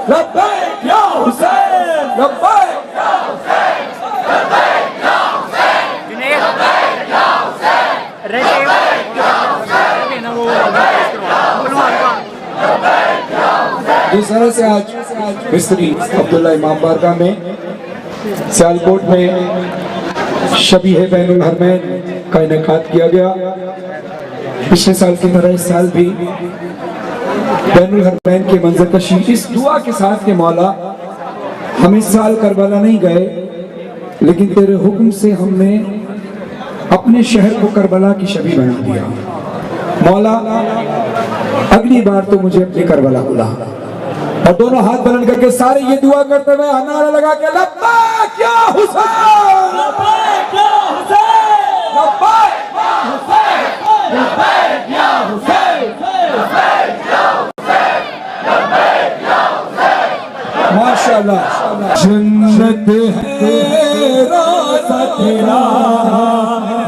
लब्बैक या हुसैन, लब्बैक या हुसैन, लब्बैक या हुसैन, लब्बैक या हुसैन। इस तरह से आज मिस्त्री अब्दुल्ला इमाम बारगाह में सियालकोट में शबीह बैनुल हरमैन का इनेकाद किया गया। पिछले साल की तरह इस साल भी बैनुल हरमैन के मंजर कशी इस दुआ के साथ के मौला हम इस साल करबला नहीं गए, लेकिन तेरे हुक्म से हमने अपने शहर को करबला की शबीह बना दिया। मौला अगली बार तो मुझे अपनी करबला बुला। और दोनों हाथ बुलंद करके सारे ये दुआ करते हुए नारा लगा के लब्बैक या हुसैन, लब्बैक या हुसैन, लब्बैक या हुसैन, लब्बैक या हुसैन, लब्बैक या हुसैन, लब्बैक या हुसैन। माशाअल्लाह। जन्नत है रोज़ा तेरा,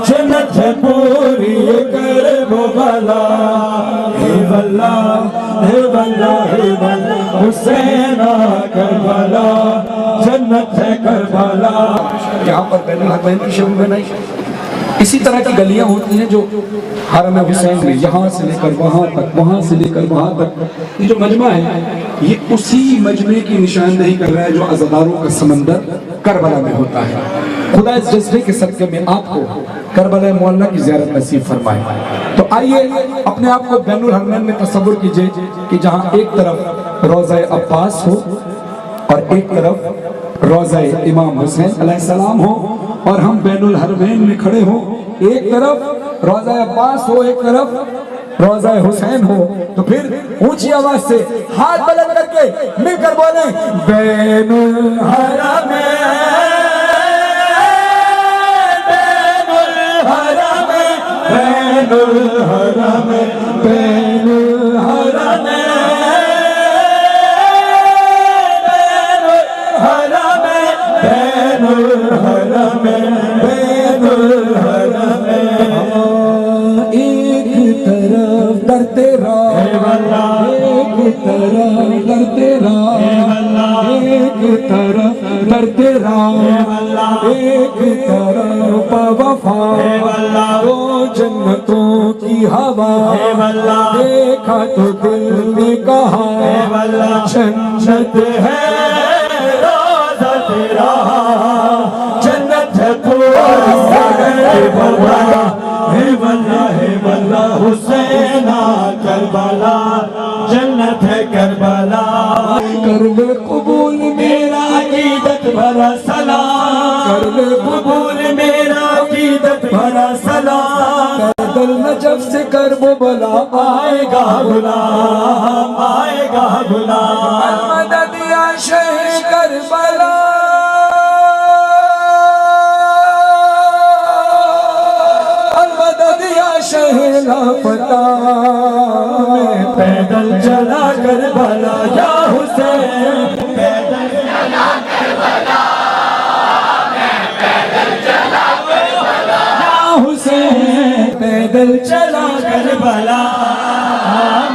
जन्नत है पूरी करबला, हे वल्ला हे वल्ला हे वल्ला हुसैन करबला, जन्नत है करबला। यहाँ पर बैनुल हरमैन की शबीह बनाई। इसी तरह की गलियां होती हैं जो हरम हुसैन में, यहाँ से लेकर वहाँ तक, वहाँ से लेकर वहाँ तक। ये जो मजमा है ये उसी मजमे की निशानदेही कर रहा है जो अज़ादारों का समंदर करबला में होता है। खुदा इस जज्बे के सदक़े में आपको करबला मुअल्ला की ज़ियारत नसीब फरमाए। तो आइए अपने आप को बैनुल हरमैन में तसव्वुर कीजिए कि जहाँ एक तरफ रोज़ा अब्बास हो और एक तरफ रोज़ा इमाम हुसैन अलैहिस्सलाम हो, और हम बैनुल हरमैन में खड़े हो। एक तरफ रोज़ा अब्बास हो, एक तरफ रोज़ा हुसैन हो। तो फिर ऊंची आवाज से हाथ बुलंद करके मिलकर बोले बैनुल हरमैन, बैनुल हरमैन, बैनुल हरमैन, बैनुल हरमैन, बैनुल हरमैन, बैनुल हरमैन। एक तरफ दर तेरा, एक तरफ दर तेरा, एक तरफ दर तेरा, एक तरफ वफा, दो जन्नतों की हवा। देखा तो दिल ने कहा जन्नत है रोज़ा तेरा, जन्नत है हे वल्ला हुसैन करबला, जन्नत है करबला। कर ले कबूल मेरा अकीदत भरा सलाम, कर ले कबूल मेरा अकीदत भरा सलाम। पैदल नजफ से करबला आएगा गुलाम, आएगा गुलाम। मदद या शह करबला, शहला पता मैं पैदल चला करबला या हुसैन, पैदल चला करबला, मैं पैदल चला करबला या हुसैन, पैदल चला करबला,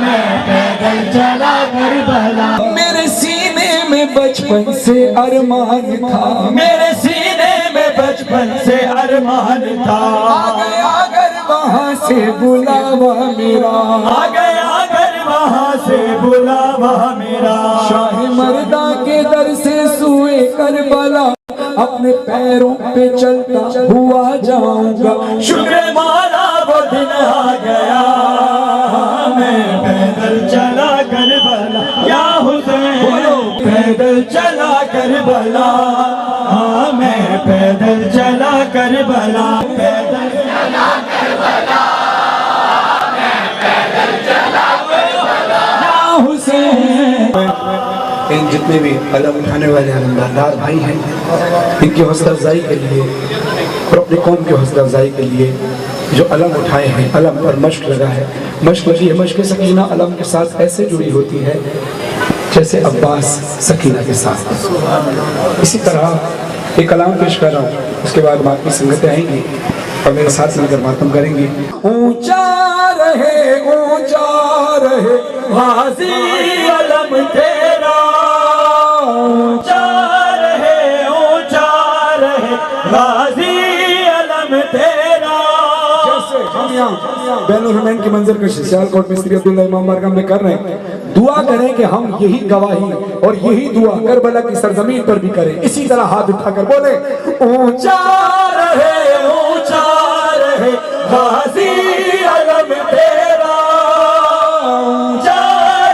मैं पैदल चला करबला। मेरे सीने में बचपन से अरमान था, मेरे सीने में बचपन से अरमान था। आ गया अगर वहाँ से बुलावा मेरा, आ गया अगर वहाँ से बुलावा मेरा। शाह मर्दा के दर से सुए करबला, अपने पैरों पे चलता हुआ जाऊंगा। शुक्र माना वो दिन आ गया, मैं पैदल चला करबला या हुसैन, पैदल चला करबला, हाँ मैं पैदल चला करबला, पैदल चला करबला, मैं पैदल चला करबला या हुसैन। इन जितने भी अलम उठाने वाले अलमदार भाई हैं, इनकी हौसला अफजाई के लिए और अपनी कौम की हौसला अफजाई के लिए जो अलम उठाए हैं, अलम पर मश्क लगा है। मश्क लगी है, मश्क सकीना अलम के साथ ऐसे जुड़ी होती है जैसे अब्बास सकीना के साथ। इसी तरह एक कलाम पेश कर रहा हूँ, उसके बाद बाकी संगतें आएंगी और मेरे साथ मिलकर मातम करेंगी। ऊंचा रहे गाजी अलम तेरा, शादियां बैनुल हरमैन की मंजर कश सियालकोट मिस्त्री अब्दुल्ला इमाम बारगाह में कर रहे हैं। दुआ करें कि हम यही गवाही और यही दुआ करबला की सरजमीन पर भी करें। इसी तरह हाथ उठाकर बोले, ऊंचा रहे गाजी अलम तेरा, ऊंचा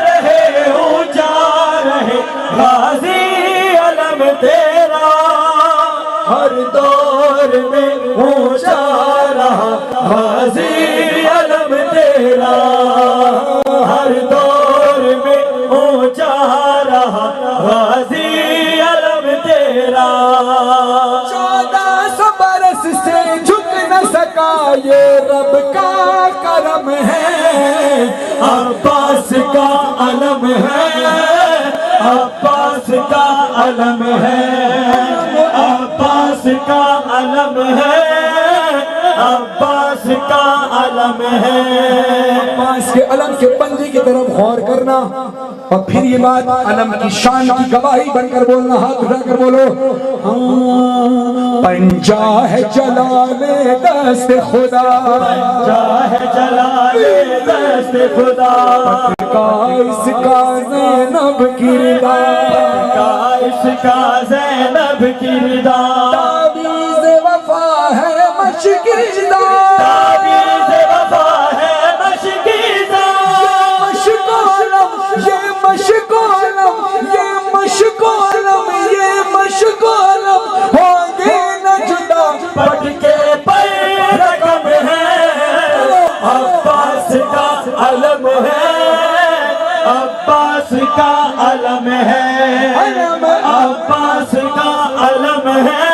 रहे गाजी अलम तेरा, हर दौर में ऊंचा रहा गाजी अलम तेरा, हर दौर में ऊंचा रहा गाजी अलम तेरा। 1400 बरस से झुक न सका ये रब का करम है, अब्बास का अलम है, अब्बास का अलम है, अब्बास का अलम है, अब्बास का अलम है। अब्बास के अलम के पंजे की तरफ गौर करना और फिर ये बात अलम की शान की गवाही बनकर बोलना। हाथ उठाकर बोलो, पंजा है जलाले दस्त खुदा, पंजा है जलाले दस्त खुदा, का इसका ज़ैनब किरदार, का इसका ज़ैनब किरदार, ताबीज़ वफ़ा है मशकीदा, ताबीज़ वफ़ा है मशकीदा, ये मशकोलम, ये मशकोलम, ये मशकोलम होंगे न जुदा, पटके पर रकम है, अब्बास का अलम है, अब्बास का अलम है, अब्बास का अलम है,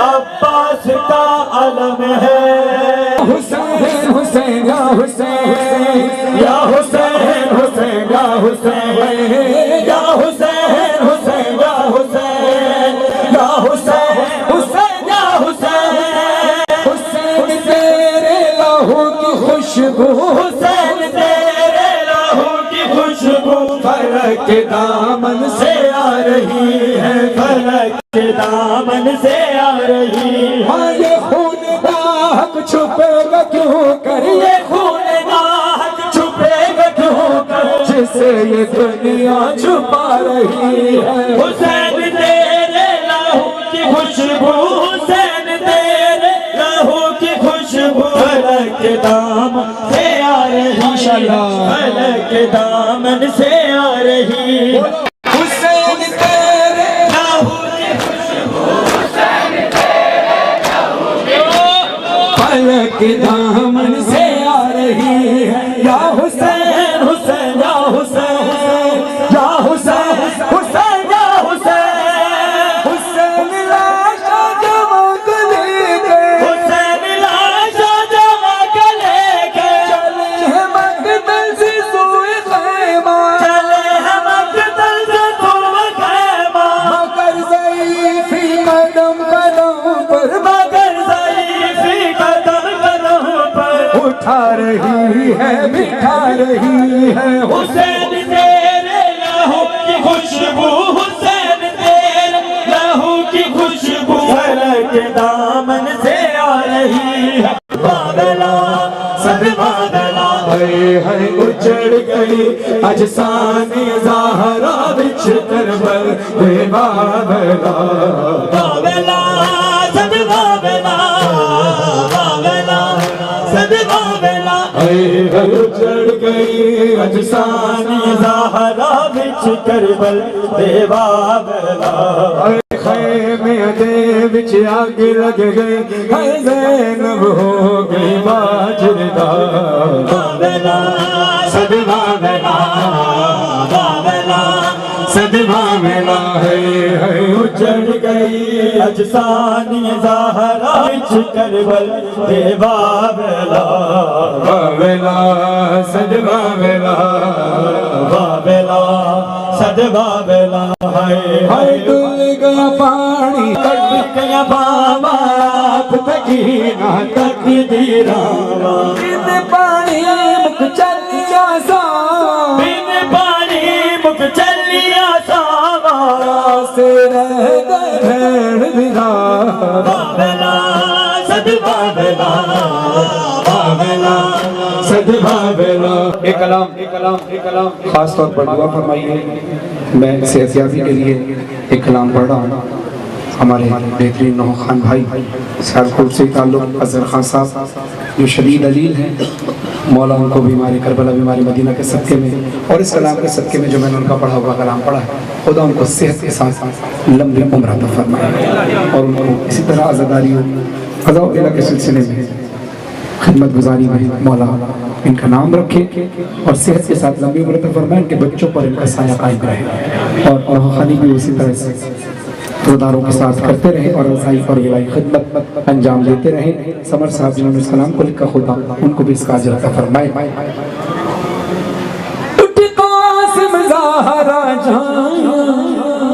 अब्बास का अलम है। हुसैन हुसैन या हुसैन या हुसैन हुसैन या हुसैन या हुसैन हुसैन या हुसैन या हुसैन हुसैन या हुसैन, हुसैन तेरे लहू की खुशबू, हुसैन तेरे लहू की खुशबू फलक के दामन से आ रही है, फलक के दामन से आ रही है। ये खून का हक छुपेगा क्यों कर, ये खून का हक छुपेगा क्यों कर, जिसे ये दुनिया छुपा रही है। हुसैन तेरे लहू की खुशबू, हुसैन तेरे लहू की खुशबू फलक के दामन से आ रही, फलक के दामन से आ रही। हुसैन तेरे लहू की खुशबू, हुसैन तेरे लहू की फलक के दामन से आ रही है। या हुसैन हुसैन या हुसैन या हुसैन हुसैन या हुसैन, हुसैन लाशा जमा के लेके, हुसैन लाशा जमा के लेके चले हैं मकतल से सोए खैमा, चले हैं मकतल से सोए खैमा, मगर ज़ईफ़ी कदम कदम पर, मगर ज़ईफ़ी कदम कदम पर उठा रही है, बिठा रही है। हुसैन तेरे लहू की खुशबू, हुसैन तेरे लहू की खुशबू फलक के दामन से आ रही है। बाबला सब बाबला है उजड़ गई अजसाने ज़हरा बिछ करबल वे बाबला, बाबला सब बाबला, बाबला सब बाबला है उजड़ गई अजसाने ज़हरा बिछ करबल वे बाबला, खैमे दे बिच आग लग गई है ज़ैनब हो गई बाजरदार, बाबला सद बाबला, बाबला सद बाबला है उजड़ गई अजसानी ज़हरा बिच करबल वे बाबला, बाबला सद बाबला, बाबला सद बाबला है डुल गया पानी कट गया बाबा तकीना तकदीरावा, बिन पानी मुख चलिया सा, बिन पानी मुख चलिया सावा, से रह गए बिना, बाबला सद बाबला, एक कलाम खास तौर पर दुआ फरमाइए। मैं सेहतियाबी के लिए एक कलाम पढ़ रहा हूँ। हमारे बेहतरीन नौह खान भाई सियालकोट से ताल्लुक़ अज़हर खान साहब जो शदीद अलील हैं, मौला उनको बीमारी करबला बीमारी मदीना के सदक़े में और इस कलाम के सदक़े में जो मैंने उनका पढ़ा हुआ कलाम पढ़ा है, खुदा उनको सेहत के साथ लंबी उम्र अता फरमाए और उनको इसी तरह आज़ादारी क़ज़ा के सिलसिले में खिदमत गुजारी में मौला इनका नाम रखे और सेहत के साथ लंबी उम्र अता फरमाए। इनके बच्चों पर इनका साया कायम रहे और नौह खानी भी उसी तरह से रोदारों के साथ करते रहे और रसाई और इलाही खिदमत अंजाम देते रहे। समर साहब जिन्होंने इस कलाम को लिखा, खुदा उनको भी इसका अजर अता फरमाए।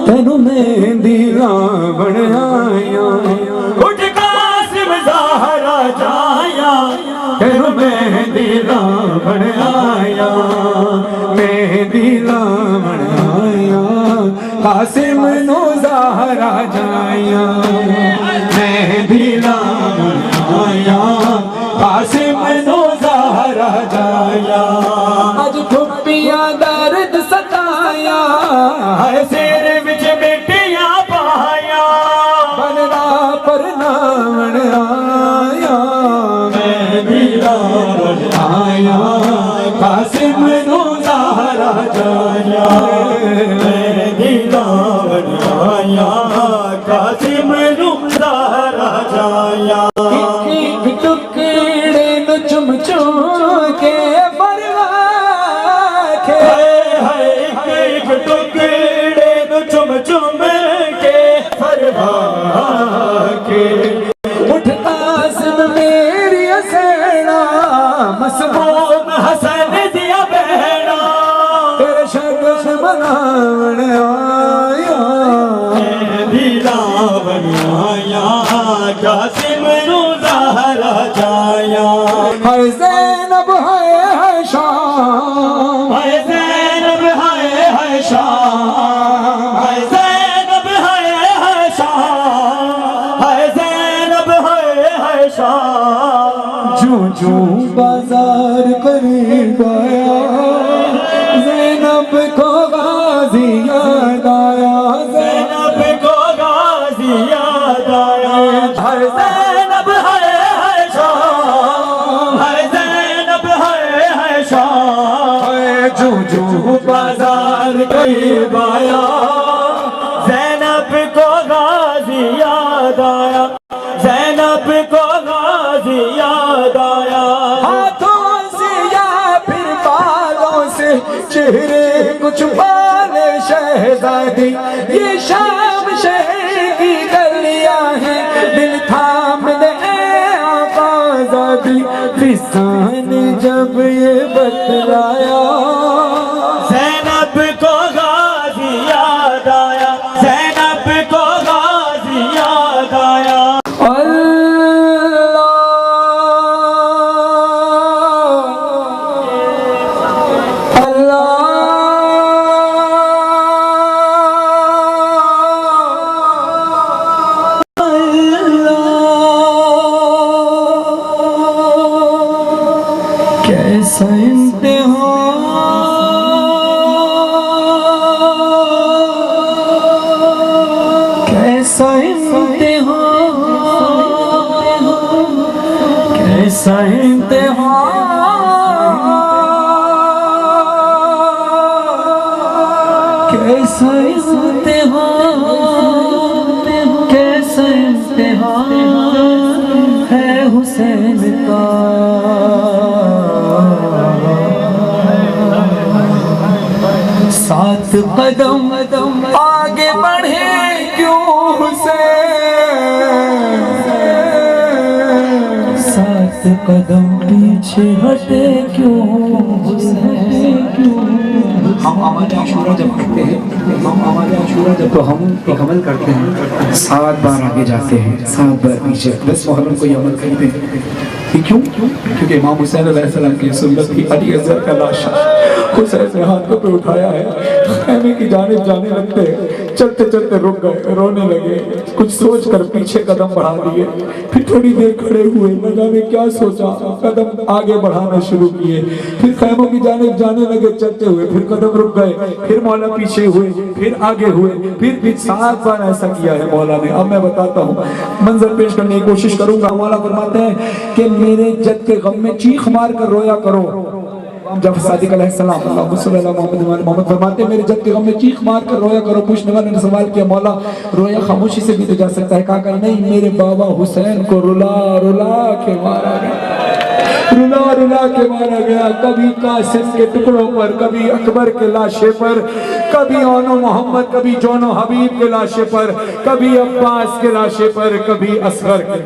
तेनू मेहंदी रावण आया, उठ कासिम ज़हरा जाया, तेनू मेहंदी रावण आया, मेहंदी रावण आया, कासिम नो ज़हरा जाया, मेहंदी रावण आया, कासिम नो ज़हरा जाया। आज ठुप्पियां दर्द सताया, है सिर विच बेटियां पाया, बनदा पर नावण आया, मेहंदी रावण आया, कासिम नो ज़हरा जाया, मेहंदी रावण आया, कासिम नो ज़हरा जाया। एक टुकड़े नु चुम चुम के मसमूम हसन दिया बहना, तेरे शगन मनावण आया, मेहंदी रावण आया, कासिम नु ज़हरा जाया। हाय ज़ैनब हाय शाम, हाय ज़ैनब हाय शाम, हाय ज़ैनब हाय शाम, हाय ज़ैनब हाय शाम। जो बाजार करीब आया, ज़ैनब को गाज़ी याद आया, ज़ैनब को गाज़ी याद आया। हाय ज़ैनब हाय शाम, हाय ज़ैनब हाय शाम। जो बाजार करीब आया, ज़ैनब को गाज़ी याद आया, ज़ैनब को गाज़ी याद आया। हाथों से या फिर बालों से चेहरे कुछ पाले शहजादी, ये शाम शहर की गलियां हैं, दिल थाम दे आज़ादी। फिसान जब ये बतलाया, ज़ैनब को गाज़ी याद आया, ज़ैनब को गाज़ी याद आया। कैसा इम्तिहान, कैसा इम्तिहान, कैसा इम्तिहान, कैसा इम्तिहान, कैसा इम्तिहान है हुसैन का। सात कदम आगे बढ़े क्यों हुसैन, सात कदम पीछे हटे क्यों हुसैन, क्यों। हम अमल आशूरा जब करते हैं, हम अमल आशूरा जब तो हम एक अमल करते हैं, 7 बार आगे जाते हैं, 7 बार पीछे। 10 मुहर्रम को ये अमल करते हैं। क्यों? क्योंकि इमाम हुसैन अलैहिस्सलाम की सुन्नत थी। अली असगर का लाशा हुसैन ने हाथों पे उठाया है, खैमे की जानिब जाने लगते, चलते चलते रुक गए, रोने लगे। कुछ सोच कर पीछे कदम बढ़ा लिए, फिर थोड़ी देर खड़े हुए, न जाने क्या सोचा, कदम आगे बढ़ाना शुरू किए, फिर खैमों की जानिब जाने लगे चलते हुए, फिर कदम रुक गए, फिर मौला पीछे हुए, फिर आगे हुए, फिर 7 बार ऐसा किया है मौला ने। अब मैं बताता हूँ, मंजर पेश करने की कोशिश करूंगा। मौला फरमाते हैं कि मेरे जद के गम में चीख मार कर रोया करो। जब सादिक अलैहिस्सलाम मोहम्मद फरमाते हैं मेरे जद के गम में चीख मार कर रोया करो। पूछने वाले ने सवाल किया, मौला रोया खामोशी से भी तो जा सकता है। कहा नहीं, मेरे बाबा हुसैन को रुला रुला के मारा गया, रुला रुला के मारा गया। कभी कासिम के टुकड़ों पर, कभी अकबर के लाशे पर, कभी ओनो मोहम्मद, कभी जोनो हबीब के लाशे पर, कभी अब्बास के लाशे पर, कभी असगर के।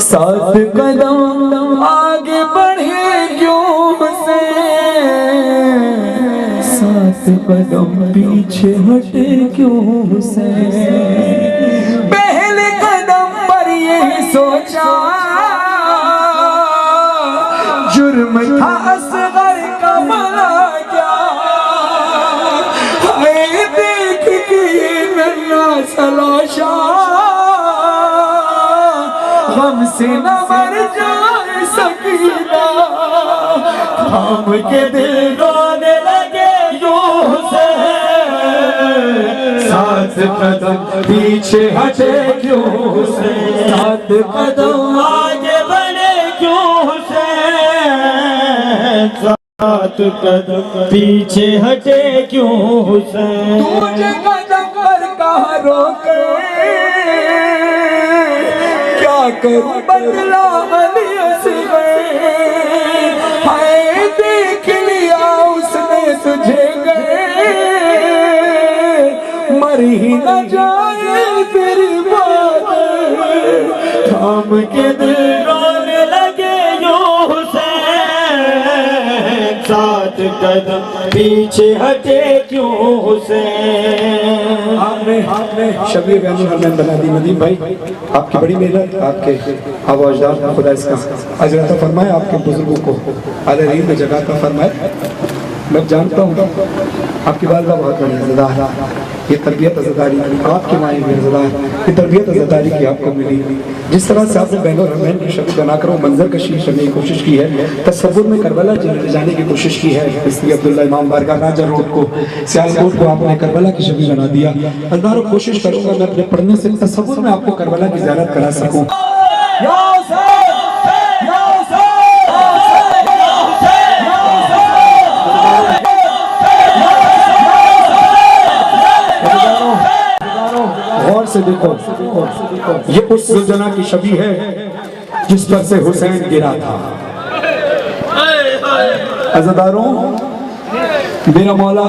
7 कदम आगे बढ़े क्यों से, 7 कदम पीछे हटे क्यों से। पहले कदम पर यही सोचा जुर्म था असगर का भला क्या। हाय देख के नन्हा सलाशा गम से न मर जाए सकीना। थाम के दिल रोने लगे यूं से, 7 कदम पीछे हटे क्यों से, 7 कदम आगे बढ़े क्यों से, 7 कदम पीछे हटे क्यों से। तुझे कदम पर कहाँ रोके, क्या करूं बदला अली असगर। हाय देख लिया उसने तुझे गए, मर ही न जाए तेरी बात। थाम के दिल रोने लगे यूं से, 7 कदम पीछे हटे क्यों से। आपने शबीर बैनुल हरमैन बना दी। नदीम भाई, आपकी बड़ी मेहनत, आपके आवाज़दार खुदा इसका अजर अता फरमाए, आपके बुजुर्गों को आले रील में जगह का फरमाए। मैं जानता हूँ आपकी वालिदा बहुत बड़ी अज़ादार, ये तरबियत अज़ादारी आपकी माँ भी अज़ादार, ये तरबियत अज़ादारी की आपको मिली। जिस तरह से आपने बैनुल हरमैन की शक्ल बनाकर वो मंजर कशी करने की कोशिश की है, तसव्वुर में करबला ले जाने की कोशिश की है, इसलिए अब्दुल्ला इमाम बारगाह राजा रोड को, सियालकोट को आपने करबला की शक्ल बना दिया। अल्लाह कोशिश करूँगा मैं अपने पढ़ने से तसव्वुर में आपको करबला की ज़ियारत करा सकूँ। गौर से देखो, ये उस जुलझना की शबी है जिस पर से हुसैन गिरा था। अज़ादारों, मेरा मौला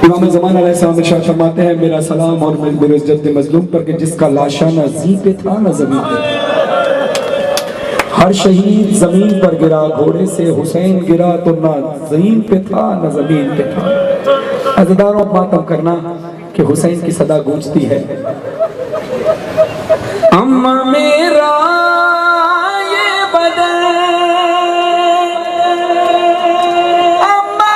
इमाम ज़मान अलैहिस्सलाम इरशाद फरमाते हैं, मेरा सलाम और मेरे जद्द मज़लूम पर कि जिसका लाशा न ज़मीन पे था न ज़मीन पे। हर शहीद ज़मीन पर गिरा, घोड़े से हुसैन गिरा तो न ज़मीन पे था न ज़मीन पे था। अज़ादारों, मातम करना कि हुसैन की सदा गूंजती है, अम्मा मेरा ये बदन, अम्मा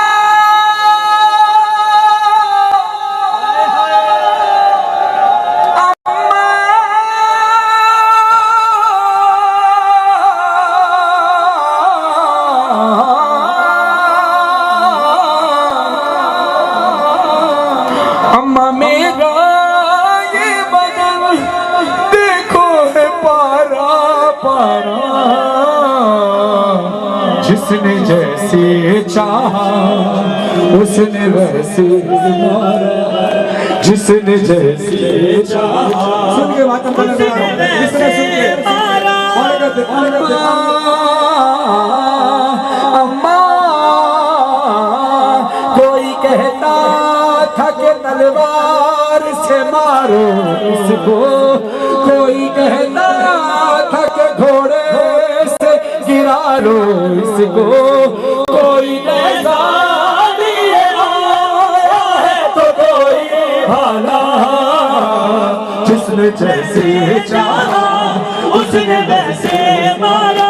अम्मा मेरा ये बदन देखो है पारा पारा, जिसने जैसे चाहा उसने वैसे मारा, जिसने जैसे चाहा। सुन के बात अम्मा कोई कहता था कि तलवार से मारो इसको, कोई कहता था कि घोड़े से गिरा लो इसको, कोई ऐसा लिए आया है तो कोई भाला, जिसने जैसे चाहा उसने वैसे मारा,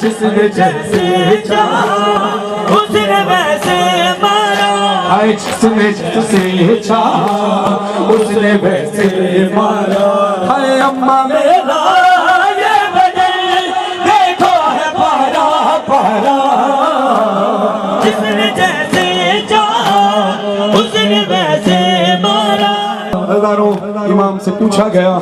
जिसने जैसे चाहा उसने वैसे मारा। जिसने जैसे चाहा उसने वैसे मारा। हाय अम्मा मेरा ये बदन देखो है पारा पारा, जिसने जैसे चाहा उसने वैसे मारा। हजारों इमाम से पूछा गया,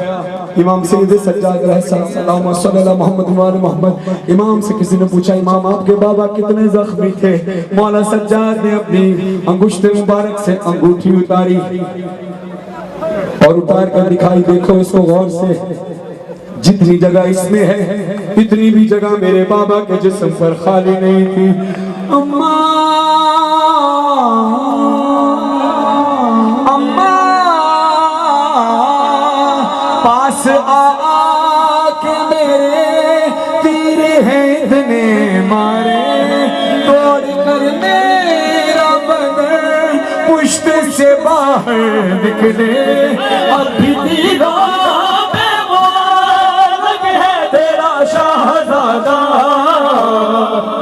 इमाम सैयद सज्जाद अलैहिस्सलाम सल्लल्लाहु मोहम्मद मोहम्मद, इमाम से किसी ने पूछा इमाम आपके बाबा कितने जख्मी थे? मौला सज्जाद ने अपनी अंगुष्ठ मुबारक से अंगूठी उतारी और उतार कर दिखाई, देखो इसको गौर से, जितनी जगह इसमें है इतनी भी जगह मेरे बाबा के जिस्म पर खाली नहीं थी। अम्मा अम्मा पास आके मेरे तीर हैं इतने मारे, तोड़ कर मेरा बदन पुश्त से बाहर निकले, अभी दीवार में वो रंग है तेरा शाहज़ादा।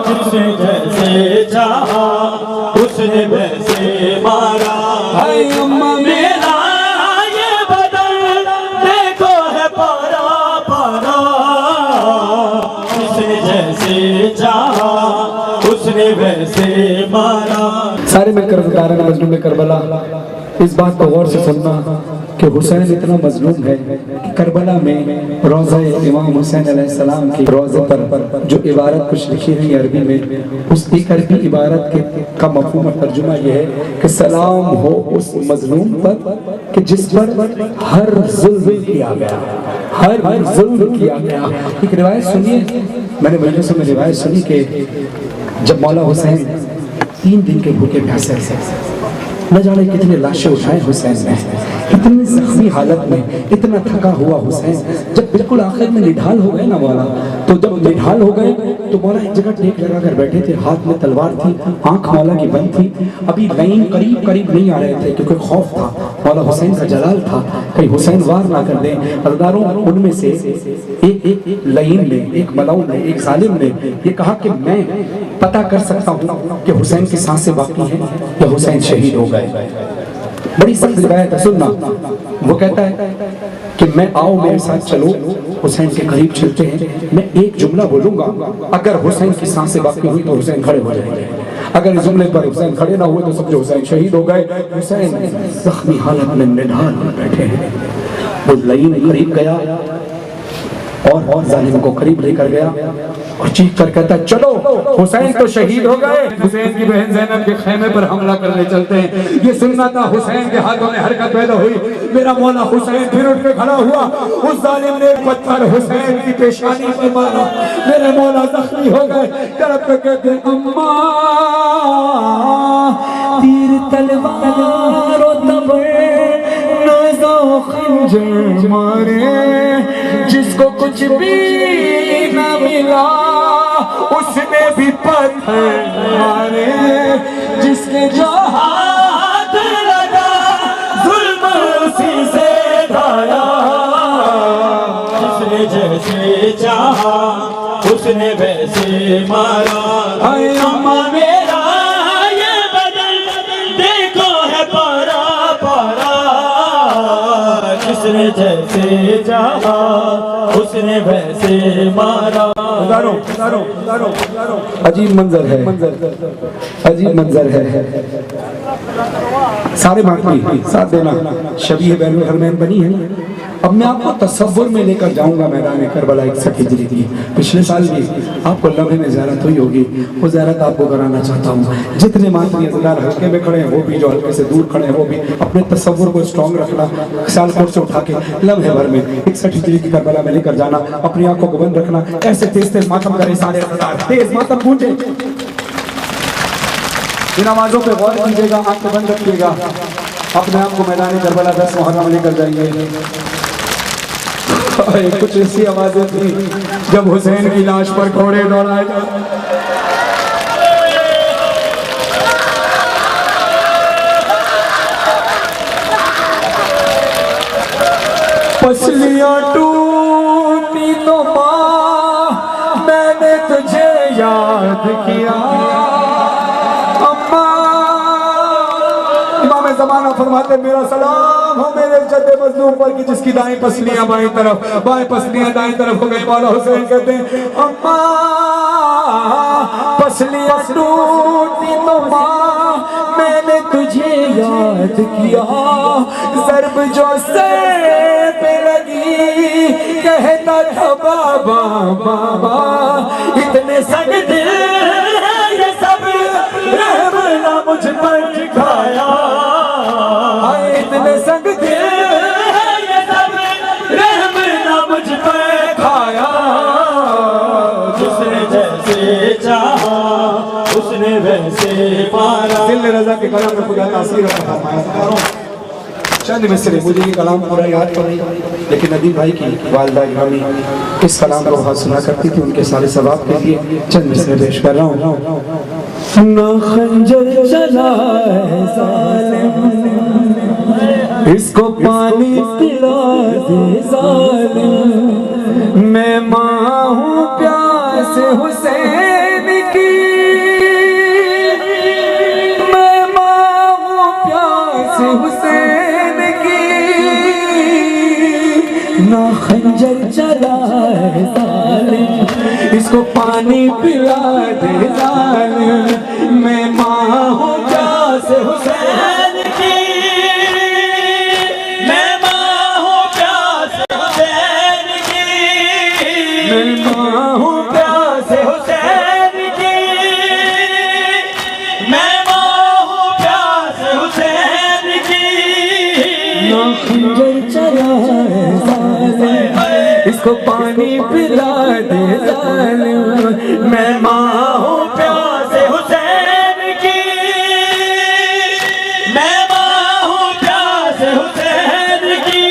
जिसने जैसे चाहा उसने वैसे मारा। हाय अम्मा मेरा ये बदन देखो है पारा पारा, जिसने जैसे चाहा उसने वैसे मारा। सारे मिलकर ज़िंदारान मजलूम में करबला इस बात को गौर से सुनना कि हुसैन इतना मजलूम है कि करबला में रोज़ा इमाम हुसैन अलैहिस्सलाम की रोज़े पर जो इबारत कुछ लिखी है अरबी में, उस एक अरबी इबारत के का मफ़हूम और तर्जुमा यह है कि सलाम हो उस मजलूम पर कि जिस पर हर जुल्म किया गया, हर जुल्म किया गया। एक रिवायत सुनिए, मैंने मजलिसों में रिवायत सुनी कि जब मौला हुसैन 3 दिन के भूखे प्यासे न जाने कितने लाशें उठाए हुसैन ने, इतनी जख्मी हालत में, इतना थका हुआ हुसैन जब बिल्कुल आखिर में निढाल हो गए ना मौला, तो जब निढाल हो गए तो मौला एक जगह टेक लगा कर बैठे थे, हाथ में तलवार थी, आंख मौला की बंद थी, अभी लाइन करीब करीब नहीं आ रहे थे क्योंकि खौफ था, मौला हुसैन का जलाल था कहीं हुसैन वार ना कर दे। हज़ारों उनमें से एक लाइन ने, एक मलाउन ने, एक जालिम ने ये कहा कि मैं पता कर सकता हूँ कि हुसैन की सांसें बाकी हैं या हुसैन शहीद हो गए। बड़ी सख्त रिवायत है, सुनना। वो कहता है कि मैं आओ मेरे साथ चलो, हुसैन के करीब चलते हैं, मैं एक जुमला बोलूंगा, अगर हुसैन की सांसें बाकी हुई तो हुसैन खड़े हो जाएंगे, अगर इस जुमले पर हुसैन खड़े ना हुए तो समझो हुसैन शहीद हो गए। हुसैन जख्मी हालत में निढाल बैठे हैं, वो लाइन करीब गया और जालिम को करीब लेकर गया और चीख कर कहता चलो हुसैन तो शहीद हो गए, हुसैन की बहन ज़ैनब के खेमे पर हमला करने चलते हैं। ये सुनना था, हुसैन के हाथों में हरकत पैदा हुई, मेरा मौला हुसैन फिर उठ के खड़ा हुआ, उस जालिम ने एक पत्थर हुसैन की पेशानी पर मारा, मेरे मौला जख्मी हो गए। तड़प कर कहते अम्मा तीर तलवार खंजर मारे, जिसको कुछ भी न मिला उसने भी पत्थर मारे, जिसके जो हाथ लगा जुल्म उसी से ढाया, जिसने जैसे चाहा उसने वैसे मारा। हाय अम्मा मेरा ये बदन देखो है पारा पारा, जिसने जैसे चाहा उसने वैसे मारा। अजीब मंजर है, अजीब मंजर है। सारे बाकी साथ देना, शबीह बैनुल हरमैन बनी है। अब मैं आपको तसव्वुर में लेकर जाऊंगा मैदान करबला 61 हिजरी की। पिछले साल भी आपको लम्हे में ज़ियारत हुई होगी, वो ज़ियारत आपको कराना चाहता हूँ। जितने मातमी अज़दार हल्के में खड़े हैं वो भी, जो हल्के से दूर खड़े हैं वो भी, अपने तसव्वुर को स्ट्रॉन्ग रखना, सियालकोट से उठा के लम्हे भर में 61 हिजरी की करबला में लेकर जाना, अपनी आंखों को बंद रखना, ऐसे तेज तेज मातम करें सारे अज़दार, तेज मातम गूंजे, इन आवाज़ों पे गौर कीजिएगा, आंखें बंद रखिएगा, अपने आप को मैदान करबला 10 मुहर्रम में लेकर जाइए। कुछ ऐसी आवाजें थी जब हुसैन की लाश पर घोड़े दौड़ाए जाते, पसलियां टूटी तो माँ मैंने तुझे याद किया, अम्मा जमाना फरमाते मेरा सलाम हो मेरे जद्दे मजलूम पर कि जिसकी दाएं पसलियां बाएं तरफ, बाएं पसलियां दाएं तरफ हो गई। मौला हुसैन कहते हैं अम्मा पसलियां टूटी तो मां मैंने तुझे याद किया, ज़र्ब जो सर पे लगी कहता था बाबा बाबा, इतने सग दिल ये सब रहम ना मुझ पर दिखाया, इतने सग दिल ये सब रहम ना मुझ पर खाया, जिसने जैसे चाहा उसने वैसे पारा। दिल रजा के कलाम में खुदा तासीर फरमाया। चंद मिसरे मुझे ये कलाम पूरा याद तो नहीं, लेकिन नदीम भाई की वालिदा गिरामी इस कलाम को बहुत सुना करती थी, उनके सारे सवाब के लिए चंद मिसरे पेश कर रहा हूँ। ना खंजर चला है जालिम, इसको पानी पिला दे जालिम, मैं माँ हूँ प्यास हुसैन की, मैं माँ हूँ प्यास हुसैन की, ना खंजर चला है जालिम, इसको पानी पिला दे जालिम, मैं माँ हूँ प्यास हुसैन की, मैं माँ हूँ प्यास हुसैन की, मैं माँ हूँ प्यास हुसैन की, मैं माँ हूँ प्यास हुसैन की, ना खंजर चला है जालिम, इसको पानी पिला दे जालिम, मैं माँ हूँ प्यास हुसैन की, मैं माँ हूँ प्यास हुसैन की।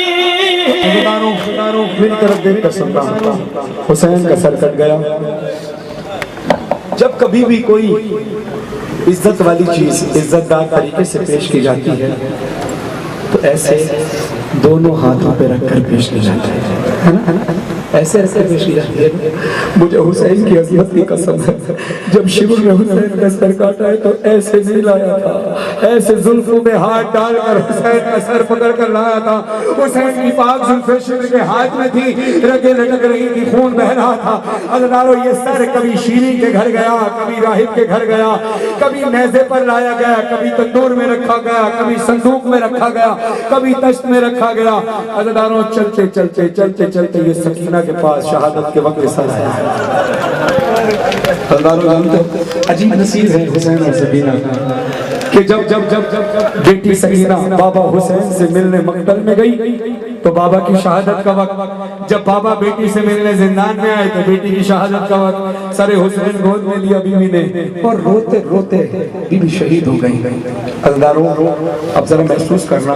मेरी तरफ देख कर सुन रहा हूँ, हुसैन का सर कट गया। जब कभी भी कोई इज्जत वाली चीज इज्जतदार तरीके से पेश की जाती है तो ऐसे दोनों हाथों पे रखकर पेश की जाती है ना, ऐसे ऐसे पेश की जाती है। मुझे हुसैन की अजमत की कसम है, जब शिविर में हुसैन का सर काटा है तो ऐसे नहीं लाया था, ऐसे जुल्फों में हाथ डालकर हुसैन का सर पकड़ कर लाया था। हुसैन की पाक जुल्फे शिविर के हाथ में थी, रगे लटक रही थी, खून बह रहा था। अल्लाह ये सर कभी शीरी के घर गया, कभी राहिब के घर गया, कभी नेज़े पर लाया गया, कभी तंदूर में रखा गया, कभी संदूक में रखा गया, कभी तश्त में रखा गया। अज़दारों चलते चलते चलते चलते ये सकीना के पास शहादत के वक्त सर आया। अज़दारों जानते अजीब नसीब है हुसैन और सकीना कि जब जब जब जब बेटी सकीना बाबा हुसैन से मिलने मक्तल में गई तो बाबा की शहादत का वक्त, जब बाबा बेटी से मिलने जिंदान में आए तो बेटी की शहादत का वक्त, सरे हुसैन गोद में लिया बीवी ने और रोते रोते बीवी शहीद हो गई। अज़दारों अब जरा महसूस करना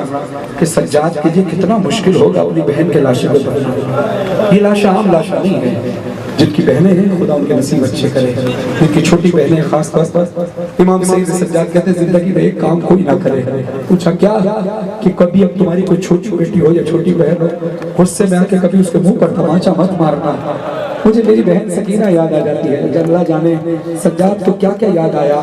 कि सज्जाद के लिए कितना मुश्किल होगा अपनी बहन के लाशे को दफनाना। ये लाशा आम लाशा नहीं है, जिनकी बहनें हैं खुदा उनके नसीब अच्छे करे, जिनकी छोटी बहनें खास तौर पर इमाम सईद सज्जाद कहते हैं जिंदगी में एक काम कोई ना करे। पूछा क्या कि कभी अब तुम्हारी कोई छोटी बेटी हो या छोटी बहन हो, गुस्से में आके कभी उसके मुंह पर तमाचा मत मारना। मुझे मेरी बहन सकीना याद आ जाती है। अल्लाह जाने सज्जाद को क्या क्या याद आया।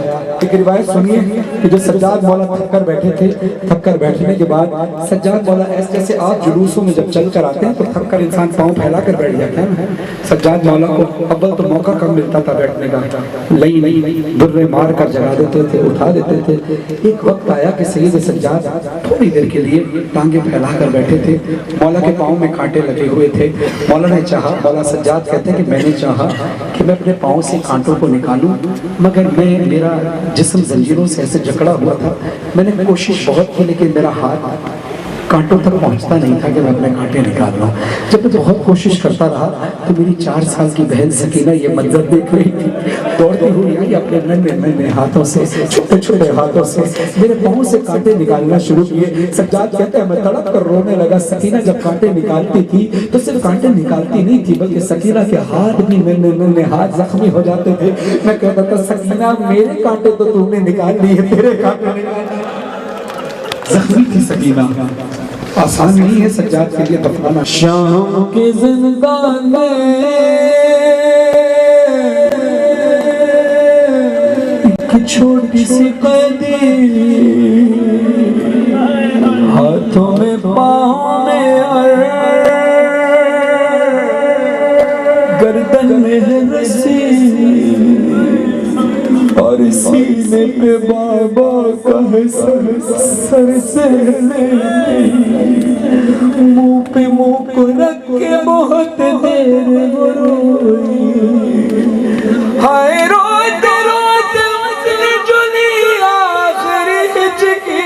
एक रिवायत सुनिए कि जो सज्जाद मौला थक कर बैठे थे, थक कर बैठने के बाद सज्जाद मौला ऐसे जैसे आप जुलूसों में जब चल कर आते हैं तो थक कर इंसान पाँव फैला कर बैठ जाता है। सज्जाद मौला को अव्वल तो मौका कम मिलता था बैठने का, लई लई दुर्रे मार कर जगा देते थे, उठा देते थे। एक वक्त आया कि सैयद सज्जाद थोड़ी देर के लिए टांगे फैला कर बैठे थे, मौला के पाँव में कांटे लगे हुए थे। मौला ने चाहा, मौला सज्जाद कहते हैं कि मैंने चाहा कि मैं अपने पाँव से कांटों को निकालूं, मगर मेरा जिस्म जंजीरों से ऐसे जकड़ा हुआ था। मैंने कोशिश बहुत की लेकिन मेरा हाथ कांटों तक पहुंचता नहीं था कि मैं अपने कांटे निकाल लूं। जब मैं बहुत कोशिश करता रहा तो मेरी 4 साल की बहन सकीना ये मंजर देख रही थी, दौड़ती हुई आई अपने नन्हे हाथों से, छोटे छोटे हाथों से मेरे पाँव से कांटे निकालना शुरू किए। सज्जाद कहते हैं मैं तड़प कर रोने लगा। सकीना जब कांटे निकालती थी तो सिर्फ कांटे निकालती नहीं थी बल्कि सकीना के हाथ भी नन्हे हाथ जख्मी हो जाते थे। मैं कहता था सकीना मेरे कांटे तो तूने निकाल लिए, तेरे कांटे जख्मी थी सकीना। आसान नहीं है सज्जाद के लिए दफनाना। शाम के जिंदान में एक छोटी सी कैदी हाथों में पाँव में और गर्दन में है रस्सी और सीने पे बाबा का है सर से मुंह पे मुंह को रख के बहुत देर रोई। हाय रोते रोते उसने जुली आखिरी हिचकी,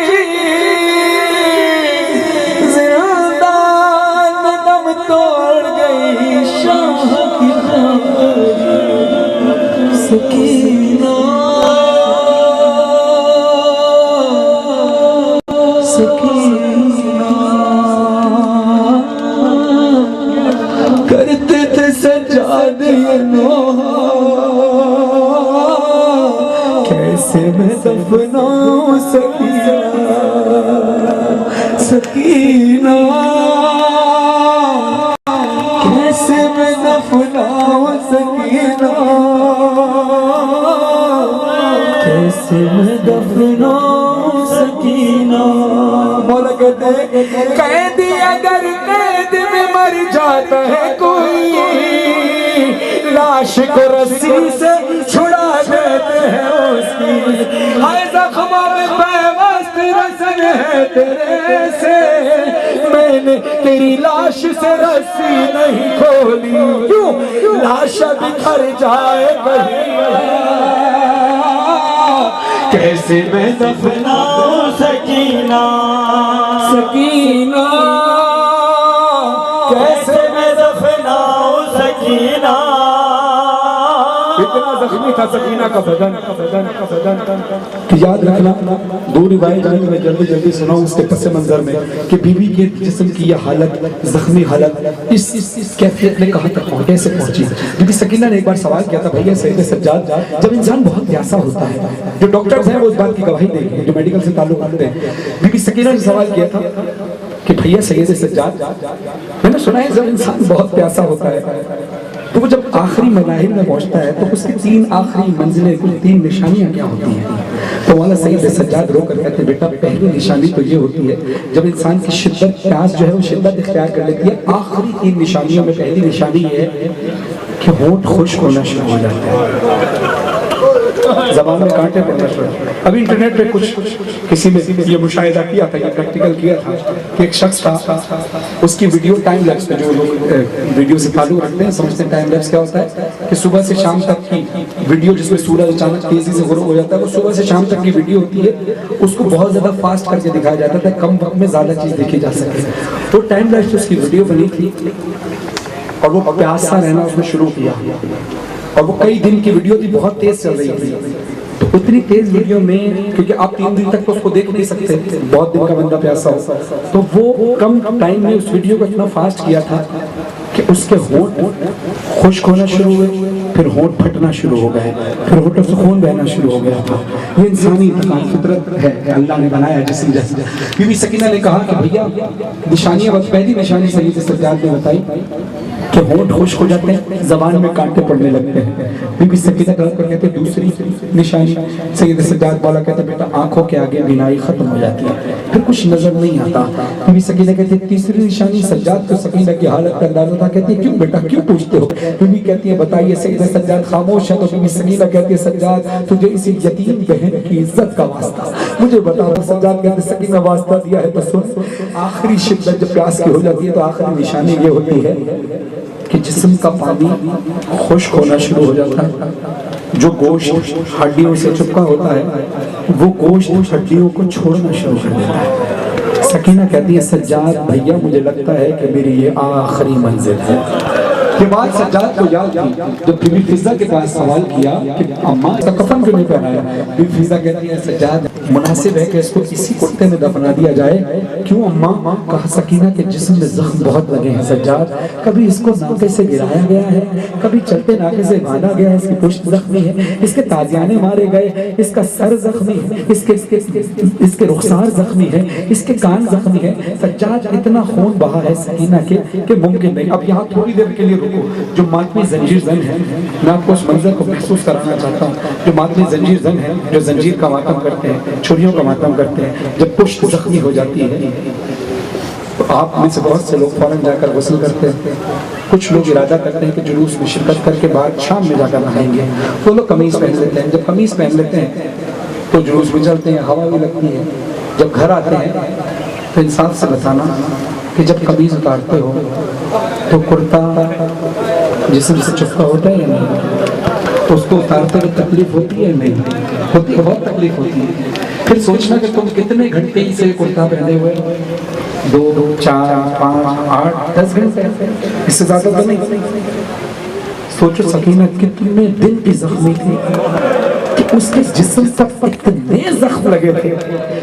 जिंदान में दम तोड़ गई शाह की सकीना सकीना। करते थे सजाद ये नोहा, कैसे मैं दफनाऊं सकीना सकीना, कैसे मैं दफनाऊं सकीना, कैसे मैं दफनाऊं सकीना। मौला कहते कैदी अगर कैद में मर जाता है कोई, लाश को रस्सी से छुड़ा देते हैं उसकी। हाय जख्मों में पैवस्त रस्म है तेरे से, मैंने तेरी लाश से रस्सी नहीं खोली, क्यों लाश बिखर जाए कहीं। कैसे मैं दफनाऊं सकीना सकीना, कैसे मैं दफनाऊं सकीना। इतना जख्मी था सकीना का बदन कि याद रखना, दो रिवायत मैं जल्दी जल्दी सुनाऊं उसके पस मंजर में कि बीवी के जिस्म की यह हालत, जख्मी हालत इस कैफियत में कहां तक कैसे पहुंची। बीबी सकीना ने एक बार सवाल किया था, भैया सैयद सज्जाद, जब इंसान बहुत प्यासा होता है, जो डॉक्टर्स हैं वो इस बात की गवाही देंगे जो मेडिकल से ताल्लुक रखते हैं, बीबी सकीना ने सवाल किया था कि भैया सैयद सज्जाद, मैंने सुना है जब इंसान बहुत प्यासा होता है तो वो जब आखिरी मनाहिल में पहुंचता है तो उसकी तीन आखिरी मंजिलें, कुल तीन निशानियां क्या होती हैं। तो मौला सैयद सज्जाद रोकर कहते बेटा, पहली निशानी तो ये होती है जब इंसान की शिद्दत प्यास जो है वो शिद्दत इख्तियार कर लेती है। आखिरी तीन निशानियों में पहली निशानी ये है कि होंठ खुश्क होना शुरू हो जाता है, ज़बान में कांटे पड़ना शुरू। अभी इंटरनेट पे कुछ किसी ने ये मुशाहिदा किया था, ये प्रैक्टिकल किया था कि एक शख्स था, उसकी वीडियो टाइम लैप्स पे, जो लोग वीडियो से ताल्लुक रखते हैं समझते हैं टाइम लैप्स क्या होता है कि सुबह से शाम तक की वीडियो जिसमें सूरज अचानक तेजी से गुरूब हो जाता है, वो सुबह से शाम तक की वीडियो होती है, उसको बहुत ज़्यादा फास्ट करके दिखाया जाता था, कम वक्त में ज़्यादा चीज़ देखी जा सके। तो टाइम लैप्स उसकी वीडियो बनी थी और वो प्यासा रहना उसने शुरू किया और वो कई दिन की वीडियो थी, बहुत तेज चल रही थी। तो उतनी तेज वीडियो में, क्योंकि आप 3 दिन तक तो उसको देख नहीं सकते, बहुत दिन का बंदा प्यासा हो, तो वो कम टाइम में उस वीडियो को इतना फास्ट किया था कि उसके होंठ खुश्क होना शुरू हुए, फिर होंठ फटना शुरू हो गए, फिर होठों से खून बहना शुरू हो गया था। ये इंसानी फितरत है, अल्लाह ने बनाया जिसम जैसा। बीबी सकीना ने कहा कि भैया निशानियां, पहली निशानी सैयद सज्जाद ने बताई कि होंठ खुश्क हो जाते हैं, जबान में कांटे पड़ने लगते हैं। बीबी सकीना कहते हैं दूसरी निशानी सैयद सज्जाद वाला कहते हैं बेटा आंखों के आगे बीनाई खत्म हो जाती है, फिर कुछ नजर नहीं आता। बीबी सकीना कहती है तीसरी निशानी, सज्जाद को सकीना की हालत का अंदाजा था, कहती है क्यों बेटा क्यों पूछते हो। बीबी कहती है बताइए। सैयद सज्जाद खामोश है तो बीबी सकीना कहती है सज्जाद तुझे इसी यतीम बहन की इज्जत का वास्ता मुझे बता। सज्जाद कहते सकीना वास्ता दिया है तो सुन। आखिरी शिद्दत जब प्यास की हो जाती है तो आखिरी निशानी ये होती है कि जिस्म का पानी खुश्क होना शुरू हो जाता है, जो गोश्त हड्डियों से चिपका होता है वो गोश्त हड्डियों को छोड़ना शुरू कर देता है। सकीना कहती है सज्जाद भैया मुझे लगता है कि मेरी ये आखिरी मंजिल है। ये बात सज्जाद को याद थी जब बीबी फिजा के पास सवाल किया कि अम्मा इसका कफन क्यों नहीं पहनाया। बीबी फिजा कहती है सज्जाद मुनासिब है कि इसको इसी कुत्ते में दफना दिया जाए। क्यों अम्मा। कहा सकीना के जिस्म में जख्म बहुत लगे हैं सज्जाद, कभी इसको नाके से गिराया गया है, कभी चलते नाके से बांधा गया है, इसकी पुश्त जख्मी है, इसके ताजियाने मारे गए, इसका सर जख्मी है, इसके रुखसार जख्मी है, इसके कान जख्मी है। सज्जाद इतना खून बहा है सकीना के मुमकिन नहीं। अब यहाँ थोड़ी देर के लिए को जो मातमी जंजीर जन है, मैं आपको उस मंजर को महसूस कराना चाहता हूँ। जो मातमी जंजीर जन है, जो जंजीर का मातम करते हैं, छुरियों का मातम करते हैं, जब पुष्ट जख्मी हो जाती है तो आप में से बहुत से लोग फौरन जाकर गुस्ल करते हैं। कुछ लोग इरादा करते हैं कि जुलूस में शिरकत करके बाद शाम में जाकर नहाएंगे। वो लोग कमीज पहन लेते हैं। जब कमीज पहन लेते हैं तो जुलूस में चलते हैं, हवा भी लगती है। जब घर आते हैं तो इंसाफ से बताना कि जब कमीज उतारते हो तो कुर्ता जिस्म से चुपका होता है या नहीं, तो उसको उतारते हुए तकलीफ होती है नहीं होती? बहुत तकलीफ होती है। फिर सोचना कि तुम कितने घंटे से कुर्ता पहने हुए, 2, 4, 5, 8, 10 घंटे, इससे ज्यादा तो नहीं। सोचो सकीना कितने दिन की जख्मी थी कि उसके जिस्म तक इतने जख्म लगे थे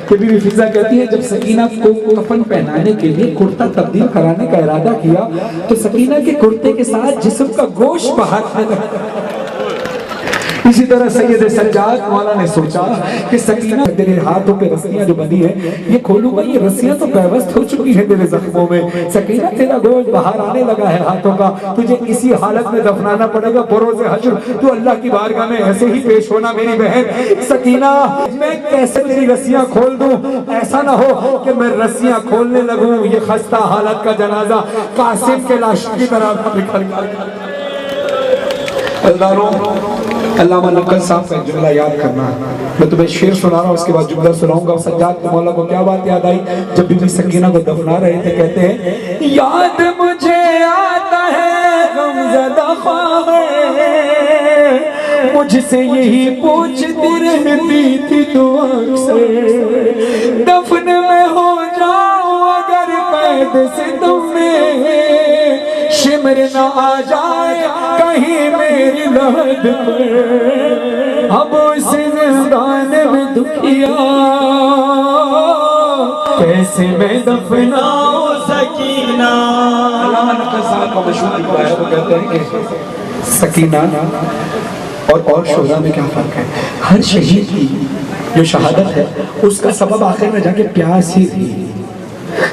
कि बीबी फिजा कहती है जब सकीना को कफन पहनाने के लिए कुर्ता तब्दील कराने का इरादा किया तो सकीना के कुर्ते के साथ जिस्म का गोश्त बाहर आने लगा। इसी तरह सैयद सज्जाद मौला ने सोचा कि सकीना तेरे हाथों पे रस्सियां जो बंधी है ये खोलूंगा, ये रस्सियां तो बेवस्त हो चुकी है तेरे जख्मों में। सकीना तेरा गोश्त बाहर आने लगा है हाथों का, तुझे इसी हालत में दफनाना पड़ेगा। बरोज़े हश्र तू अल्लाह की बारगाह में ऐसे ही पेश होना मेरी बहन। सकीना मैं कैसे तेरी रस्सियां खोल दूं? ऐसा ना हो कि मैं रस्सियां खोलने लगूं, ये खस्ता हालत का जनाजा कासिम के लाश की तरह निकल। अल्लामा नक्कल साहब का जुमला याद करना। मैं तुम्हें शेर सुना रहा हूँ, उसके बाद जुमला सुनाऊंगा। सज्जाद के मौला को क्या बात याद आई जब बीबी सकीना को दफना रहे थे? कहते हैं याद मुझे आता है गमज़दा ख्वाहिश, मुझसे यही पूछती रहती थी तो अक्सर, दफन में हो जाऊं अगर कैद से तुम्हें, शिमर न आ जाए कहीं मेरी लहद पर, अब उस जिंदान में दुखिया कैसे मैं दफनाऊं सकीना। अल्लामा नक्कल साहब का मशहूर रिवाया है, वो कहते हैं कि सकीना और शोहरा में क्या फर्क है? हर शहीद की जो शहादत है उसका सबब आखिर में जाके प्यास ही थी,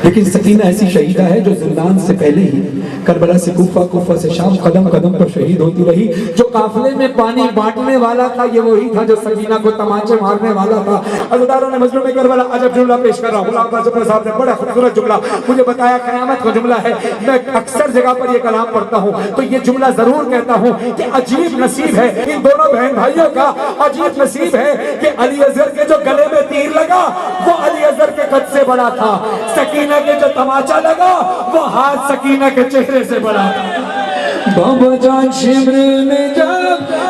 लेकिन सकीना ऐसी शहीदा है जो जिंदान से पहले ही करबला से कूफा, कूफा से शाम कदम कदम पर शहीद होती रही। जो काफिले में पानी बांटने वाला था ये वही था जो सकीना को तमाचे मारने वाला था। अज़दारों ने मजलूम में करबला अजब जुमला पेश कर रहा हूँ। गुलाम क़ासिम साहब ने बड़ा खूबसूरत जुमला मुझे बताया, क़यामत का जुमला है। मैं अक्सर जगह पर ये कलाम पढ़ता हूँ तो ये जुमला जरूर कहता हूँ कि अजीब नसीब है इन दोनों बहन भाइयों का। अजीब नसीब है कि अली अज़हर के जो गले में तीर लगा वो अली अज़हर के कद से बड़ा था, सकीना के जो तमाचा लगा वो हाथ सकीना के चेहरे से बड़ा। बाबा जान शिमर में जा,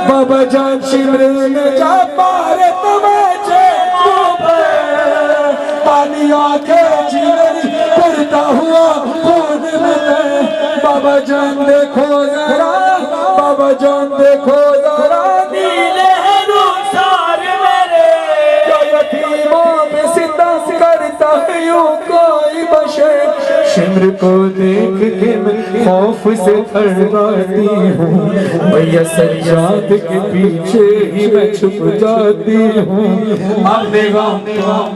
बाबा जान शिमर में जा, पारे तमाचे पानी आके जीवन करता हुआ खून में। बाबा जान देखो जरा, बाबा जान देखो जरा, नीले रुखसार मेरे यतीमों में सितम करता है यूं कोई बशर। शिमर को देख के मैं खौफ से थर्राती हूँ, भैया सज्जाद के पीछे ही मैं छुप जाती हूँ। अपने गम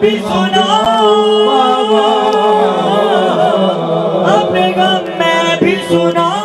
भी सुनाओ, अपने गम में भी सुनाओ।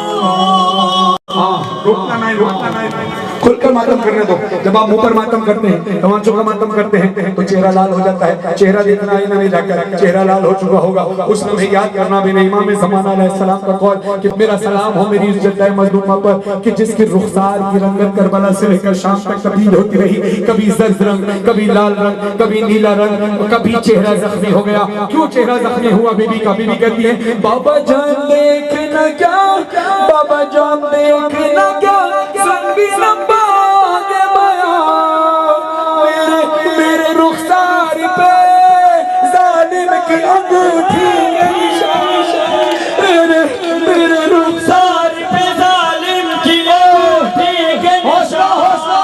रुकना नहीं, खुलकर मातम करने दो। जब आप मुंह पर मातम करते हैं, तमाचों का मातम करते हैं तो चेहरा लाल हो जाता है। चेहरा देखना आईना नहीं जाकर चेहरा लाल हो चुका होगा, उस लम्हे याद करना भी नहीं। इमाम ज़माना अलैहिस्सलाम का कौल कि मेरा सलाम हो मेरी इज्जत मज़लूमा पर कि जिसकी रुखसार की रंगत करबला से लेकर शाम तक तब्दील होती रही, कभी जर्द रंग, कभी लाल रंग, कभी नीला रंग, कभी चेहरा जख्मी हो गया। क्यों चेहरा जख्मी हुआ बीबी का? बीबी कहती है बाबा जान देखना क्या, बाबा जान देखना क्या, सुन भी लंबा आगे बया, मेरे रुखसार पे जालिम की अंगूठी के निशान, मेरे रुखसार पे जालिम की अंगूठी के निशान। हौसला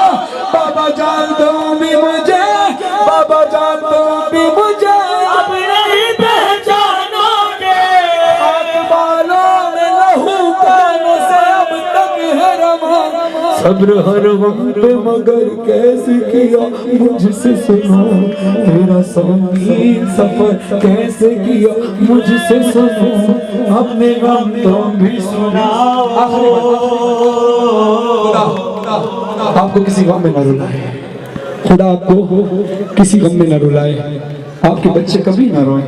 बाबा जान दो भी मुझे, बाबा जान दो भी मुझे, अब नहीं पहचानोगे हाथ बालों में लहू कानों से अब तक है रवान। सब्र हर वक्त मगर कैसे किया मुझसे सुनो, तेरा संगीन सफर कैसे किया मुझसे सुनो, अपने गम तुम भी सुनाओ। आपको किसी गम में न रुलाए, खुदा आपको किसी गम में न रुलाए, आपके बच्चे कभी ना रोए।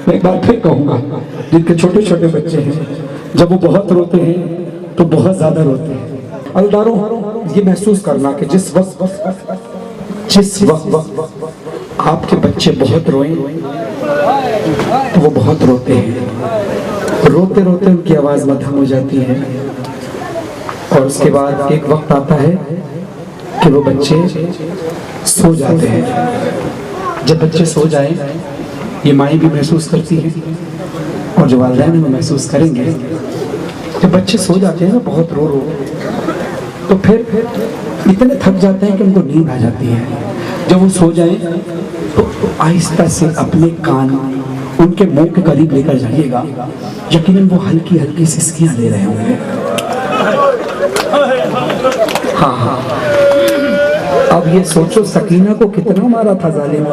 मैं एक बार फिर कहूँगा, जिनके छोटे छोटे बच्चे हैं, जब वो बहुत रोते हैं तो बहुत ज्यादा रोते हैं। अलदारों ये महसूस करना कि जिस वक्त आपके बच्चे बहुत रोए तो वो बहुत रोते हैं, रोते रोते उनकी आवाज मध्यम हो जाती है, और उसके बाद एक वक्त आता है कि वो बच्चे सो जाते हैं। जब बच्चे सो जाए, ये माएँ भी महसूस करती हैं और जो वालिदैन वो महसूस करेंगे। जब बच्चे सो जाते हैं ना बहुत रो तो फिर इतने थक जाते हैं कि उनको नींद आ जाती है। जब वो सो जाए तो आहिस्ता से अपने कान उनके मुंह के करीब लेकर जाइएगा, यकीनन वो हल्की हल्की सिसकियां ले रहे होंगे। हाँ, अब ये सोचो सकीना को कितना मारा था जालिम,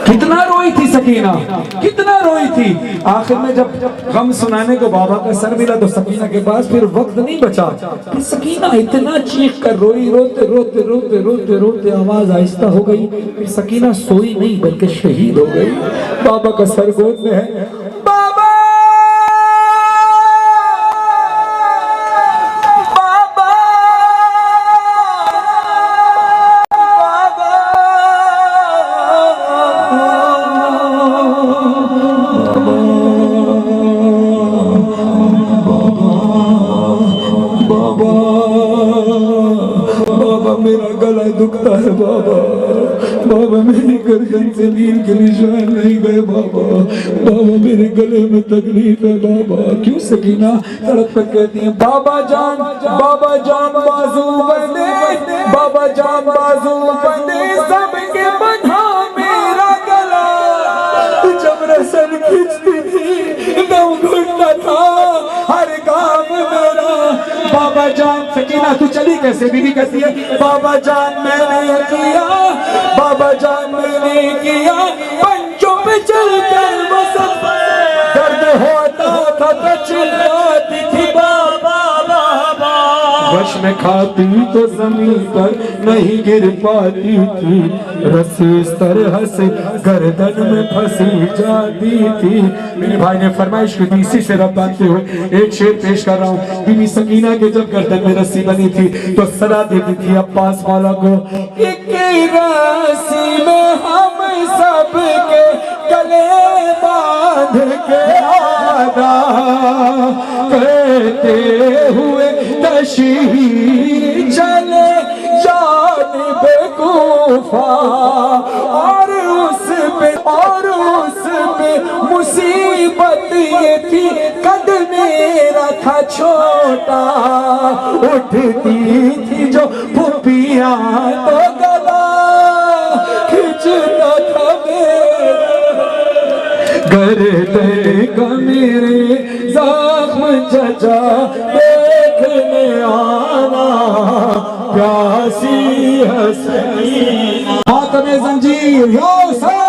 कितना रोई थी सकीना, कितना रोई थी। आखिर में जब गम सुनाने को बाबा का सर मिला तो सकीना के पास फिर वक्त नहीं बचा। फिर सकीना इतना चीख कर रोई, रोते रोते रोते रोते रोते आवाज आहिस्ता हो गई। फिर सकीना सोई नहीं बल्कि शहीद हो गई। बाबा का सर गोद में है। बाबा मेरा गला दुखता है बाबा, बाबा मेरी गर्दन से नींद के निशान नहीं गए बाबा, बाबा मेरे गले में तकलीफ है बाबा। क्यों सकीना तड़प कर कहती है बाबा जान बाजू बंदे, बाबा जान बाजू बंदे, सबके बंधा मेरा गला। जब रसन खींचती थी दम घुटता था हर काम मेरा। बाबा जान, सकीना तू चली कैसे? बीवी कहती है बाबा जान मैंने किया, बाबा जान मैंने किया, पंचों पे चलकर वो सब दर्द होता था तो चिल्लाती थी बाबा बाबा। वश में खाती तो जमीन पर नहीं गिर पाती थी, रस्सी इस तरह से गर्दन में फंसी जाती थी। मेरे भाई ने फरमाइश की थी, इसी से रब बांधते हुए एक शेर पेश कर रहा हूँ। बीबी सकीना के जब गर्दन में रस्सी बनी थी तो सलाह देती थी अब्बास मौला को, एक रस्सी में हम सब के गले बांध के आदा करते हुए तशरीह चले जानिब कूफा। और उस पे मुसीबत ये थी कद मेरा था छोटा, उठती थी जो फूफिया तो गला खिंचता था मेरा, गर्दन का मेरे ज़ख्म जजा देखने आना, प्यासी हसीना हाथ में जंजीर यो सर